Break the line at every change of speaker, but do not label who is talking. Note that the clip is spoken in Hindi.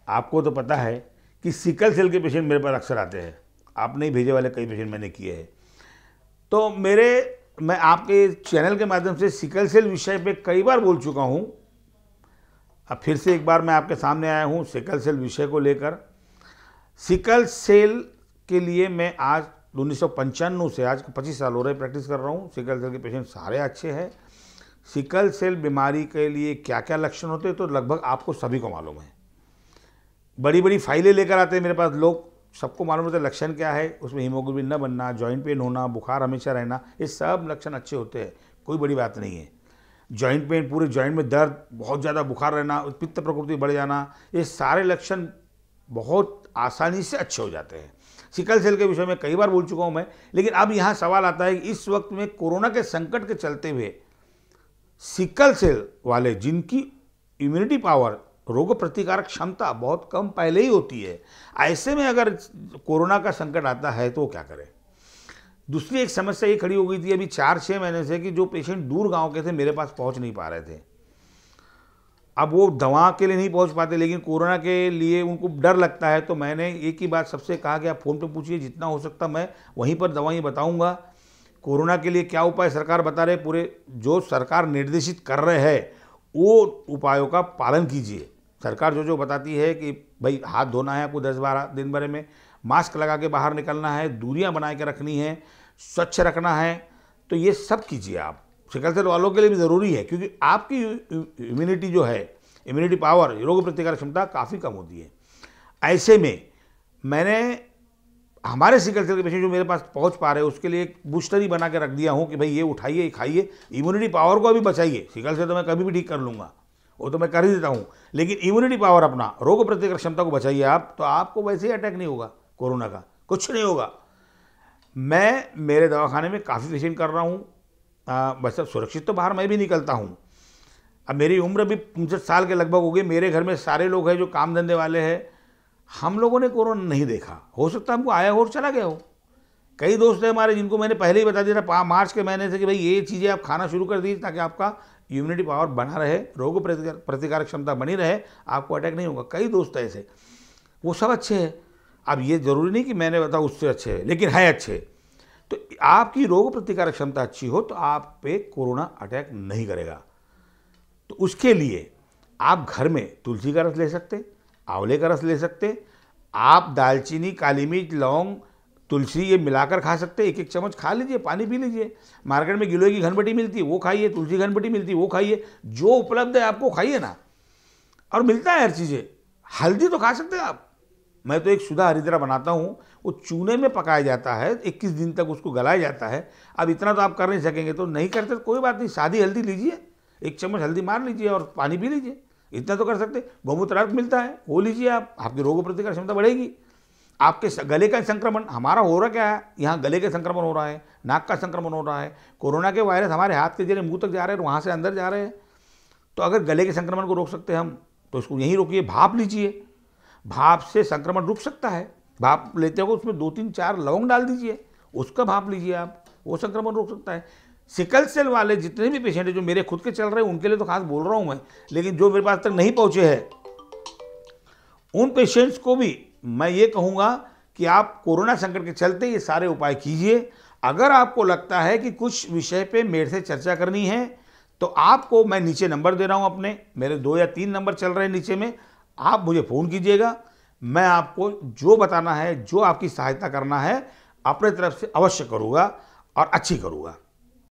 आपको तो पता है कि सिकल सेल के पेशेंट मेरे पास अक्सर आते हैं, आपने ही भेजे वाले कई पेशेंट मैंने किए हैं। तो मैं आपके चैनल के माध्यम से सिकल सेल विषय पे कई बार बोल चुका हूँ। अब फिर से एक बार मैं आपके सामने आया हूँ सिकल सेल विषय को लेकर। सिकल सेल के लिए मैं आज 1995 से आज 25 साल हो रहे प्रैक्टिस कर रहा हूँ। सिकल सेल के पेशेंट सारे अच्छे हैं। सिकल सेल बीमारी के लिए क्या क्या लक्षण होते हैं तो लगभग आपको सभी को मालूम है। बड़ी बड़ी फाइलें लेकर आते हैं मेरे पास लोग, सबको मालूम होता है लक्षण क्या है। उसमें हीमोग्लोबिन न बनना, जॉइंट पेन होना, बुखार हमेशा रहना, ये सब लक्षण अच्छे होते हैं, कोई बड़ी बात नहीं है। जॉइंट पेन, पूरे जॉइंट में दर्द, बहुत ज़्यादा बुखार रहना, पित्त प्रकृति बढ़ जाना, ये सारे लक्षण बहुत आसानी से अच्छे हो जाते हैं। सिकल सेल के विषय में कई बार बोल चुका हूँ मैं। लेकिन अब यहाँ सवाल आता है कि इस वक्त में कोरोना के संकट के चलते हुए सिकल सेल वाले जिनकी इम्यूनिटी पावर, रोग प्रतिकारक क्षमता बहुत कम पहले ही होती है, ऐसे में अगर कोरोना का संकट आता है तो वो क्या करें। दूसरी एक समस्या ये खड़ी हो गई थी अभी 4-6 महीने से कि जो पेशेंट दूर गांव के थे मेरे पास पहुंच नहीं पा रहे थे। अब वो दवा के लिए नहीं पहुंच पाते, लेकिन कोरोना के लिए उनको डर लगता है। तो मैंने एक ही बात सबसे कहा कि आप फ़ोन पे पूछिए, जितना हो सकता मैं वहीं पर दवाएं बताऊंगा। कोरोना के लिए क्या उपाय सरकार बता रहे, पूरे जो सरकार निर्देशित कर रहे हैं वो उपायों का पालन कीजिए। सरकार जो जो बताती है कि भाई हाथ धोना है आपको 10-12 दिन भर में, मास्क लगा के बाहर निकलना है, दूरियां बना के रखनी है, स्वच्छ रखना है, तो ये सब कीजिए आप। सिकल सेल वालों के लिए भी ज़रूरी है क्योंकि आपकी इम्यूनिटी जो है, इम्यूनिटी पावर, रोग प्रतिकारक क्षमता काफ़ी कम होती है। ऐसे में मैंने हमारे सिकल सेल के पेशेंट जो मेरे पास पहुंच पा रहे हैं उसके लिए एक बूस्टर ही बना के रख दिया हूं कि भाई ये उठाइए, ये खाइए, इम्यूनिटी पावर को अभी बचाइए। सिकल सेल तो मैं कभी भी ठीक कर लूँगा, वो तो मैं कर ही देता हूँ, लेकिन इम्यूनिटी पावर, अपना रोग प्रतिकारक क्षमता को बचाइए आप, तो आपको वैसे ही अटैक नहीं होगा, कोरोना का कुछ नहीं होगा। मैं मेरे दवाखाने में काफ़ी पेशेंट कर रहा हूँ, बस अब सुरक्षित तो बाहर मैं भी निकलता हूँ। अब मेरी उम्र भी 65 साल के लगभग हो गई। मेरे घर में सारे लोग हैं जो काम धंधे वाले हैं, हम लोगों ने कोरोना नहीं देखा। हो सकता है हमको आया हो और चला गया हो। कई दोस्त हैं हमारे जिनको मैंने पहले ही बता दिया था मार्च के महीने से कि भाई ये चीज़ें आप खाना शुरू कर दीजिए ताकि आपका इम्यूनिटी पावर बना रहे, रोग प्रतिकारक क्षमता बनी रहे, आपको अटैक नहीं होगा। कई दोस्त ऐसे, वो सब अच्छे हैं। अब ये ज़रूरी नहीं कि मैंने बताया उससे अच्छे है, लेकिन है अच्छे। तो आपकी रोग प्रतिकारक क्षमता अच्छी हो तो आप पे कोरोना अटैक नहीं करेगा। तो उसके लिए आप घर में तुलसी का रस ले सकते, आंवले का रस ले सकते, आप दालचीनी, काली मिर्च, लौंग, तुलसी ये मिलाकर खा सकते, 1-1 चम्मच खा लीजिए, पानी पी लीजिए। मार्केट में गिलोय की घनबटी मिलती है वो खाइए, तुलसी घनबटी मिलती है वो खाइए, जो उपलब्ध है आपको खाइए ना। और मिलता है हर चीज़ें। हल्दी तो खा सकते हैं आप। मैं तो एक शुद्ध हरिद्रा बनाता हूँ, वो चूने में पकाया जाता है, 21 दिन तक उसको गलाया जाता है। अब इतना तो आप कर नहीं सकेंगे तो नहीं करते तो कोई बात नहीं, सादी हल्दी लीजिए, 1 चम्मच हल्दी मार लीजिए और पानी पी लीजिए, इतना तो कर सकते। गोमूत्र अर्क मिलता है वो लीजिए आप, आपकी रोग प्रतिकारक क्षमता बढ़ेगी। आपके गले का संक्रमण, हमारा हो रहा क्या है, यहाँ गले के संक्रमण हो रहा है, नाक का संक्रमण हो रहा है। कोरोना के वायरस हमारे हाथ के जरिए मुंह तक जा रहे हैं, वहाँ से अंदर जा रहे हैं। तो अगर गले के संक्रमण को रोक सकते हैं हम तो इसको यहीं रोकिए। भाप लीजिए, भाप से संक्रमण रुक सकता है। भाप लेते हो उसमें 2-3-4 लौंग डाल दीजिए, उसका भाप लीजिए आप, वो संक्रमण रोक सकता है। सिकल सेल वाले जितने भी पेशेंट हैं जो मेरे खुद के चल रहे हैं उनके लिए तो खास बोल रहा हूँ मैं, लेकिन जो मेरे पास तक नहीं पहुँचे हैं उन पेशेंट्स को भी मैं ये कहूँगा कि आप कोरोना संकट के चलते ये सारे उपाय कीजिए। अगर आपको लगता है कि कुछ विषय पे मेरे से चर्चा करनी है तो आपको मैं नीचे नंबर दे रहा हूँ अपने, मेरे 2 या 3 नंबर चल रहे हैं नीचे में, आप मुझे फ़ोन कीजिएगा। मैं आपको जो बताना है, जो आपकी सहायता करना है अपने तरफ से अवश्य करूँगा और अच्छी करूँगा।